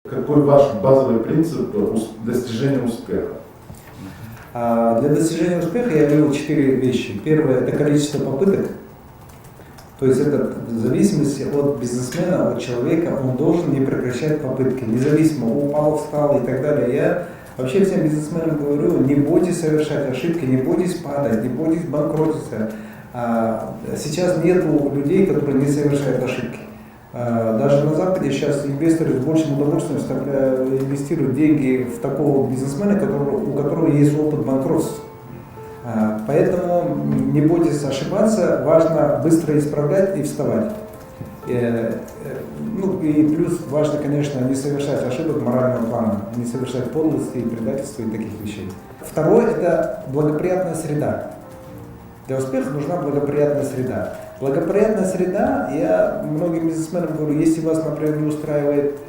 Какой ваш базовый принцип достижения успеха? Для достижения успеха я ввел 4 вещи. Первое – это количество попыток. То есть это в зависимости от бизнесмена, от человека, он должен не прекращать попытки, независимо, упал, встал и так далее. Я вообще всем бизнесменам говорю, не бойтесь совершать ошибки, не бойтесь падать, не бойтесь банкротиться. Сейчас нету людей, которые не совершают ошибки. Даже на Западе сейчас инвесторы с большим удовольствием инвестируют деньги в такого бизнесмена, у которого есть опыт банкротства. Поэтому не бойтесь ошибаться, важно быстро исправлять и вставать. Ну и плюс важно, конечно, не совершать ошибок морального плана, не совершать подлости, предательства и таких вещей. Второе – это благоприятная среда. Для успеха нужна благоприятная среда. Благоприятная среда, я многим бизнесменам говорю, если вас, например, не устраивает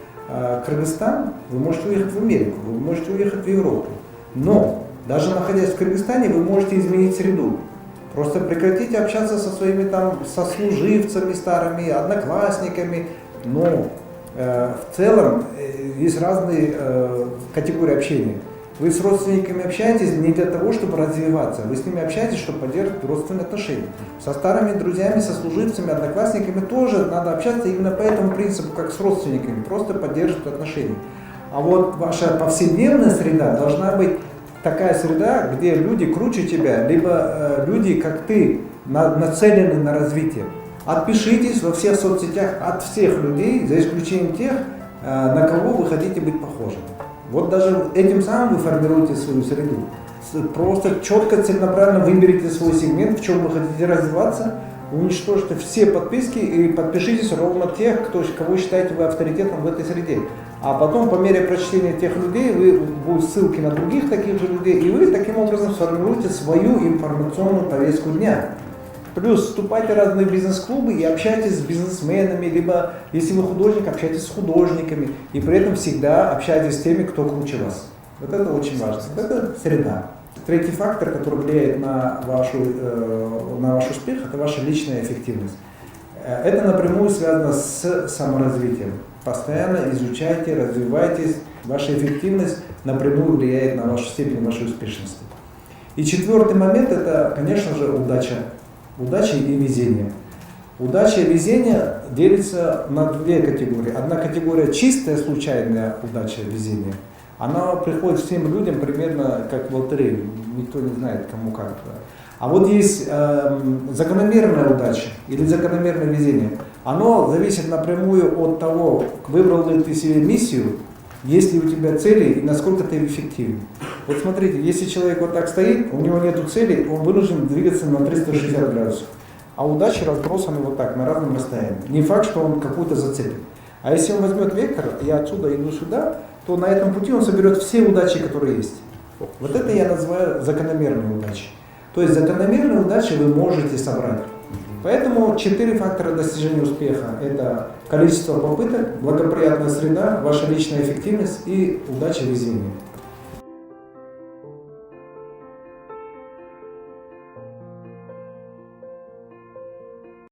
Кыргызстан, вы можете уехать в Америку, вы можете уехать в Европу. Но даже находясь в Кыргызстане, вы можете изменить среду. Просто прекратите общаться со своими там сослуживцами старыми, одноклассниками. Но в целом есть разные категории общения. Вы с родственниками общаетесь не для того, чтобы развиваться, вы с ними общаетесь, чтобы поддерживать родственные отношения. Со старыми друзьями, сослуживцами, одноклассниками тоже надо общаться именно по этому принципу, как с родственниками, просто поддерживать отношения. А вот ваша повседневная среда должна быть такая среда, где люди круче тебя, либо люди, как ты, нацелены на развитие. Отпишитесь во всех соцсетях от всех людей, за исключением тех, на кого вы хотите быть похожими. Вот даже этим самым вы формируете свою среду. Просто четко, целенаправленно выберите свой сегмент, в чем вы хотите развиваться, уничтожьте все подписки и подпишитесь ровно тех, кого считаете вы авторитетом в этой среде. А потом, по мере прочтения тех людей, будут ссылки на других таких же людей, и вы таким образом сформируете свою информационную повестку дня. Плюс вступайте в разные бизнес-клубы и общайтесь с бизнесменами, либо, если вы художник, общайтесь с художниками, и при этом всегда общайтесь с теми, кто круче вас. Вот это очень важно. Это среда. Третий фактор, который влияет на ваш успех, это ваша личная эффективность. Это напрямую связано с саморазвитием. Постоянно изучайте, развивайтесь. Ваша эффективность напрямую влияет на вашу степень вашей успешности. И четвертый момент – это, конечно же, удача. Удача и везение. Удача и везение делятся на две категории. Одна категория – чистая случайная удача и везение. Она приходит всем людям примерно как в лотерею. Никто не знает, кому как. А вот есть закономерная удача или закономерное везение. Оно зависит напрямую от того, выбрал ли ты себе миссию, есть ли у тебя цели и насколько ты эффективен. Вот смотрите, если человек вот так стоит, у него нет цели, он вынужден двигаться на 360 градусов. А удачи разбросаны вот так, на разном расстоянии. Не факт, что он какую-то зацепит. А если он возьмет вектор, я отсюда иду сюда, то на этом пути он соберет все удачи, которые есть. Вот это я называю закономерной удачей. То есть закономерные удачи вы можете собрать. Поэтому 4 фактора достижения успеха – это количество попыток, благоприятная среда, ваша личная эффективность и удача везения.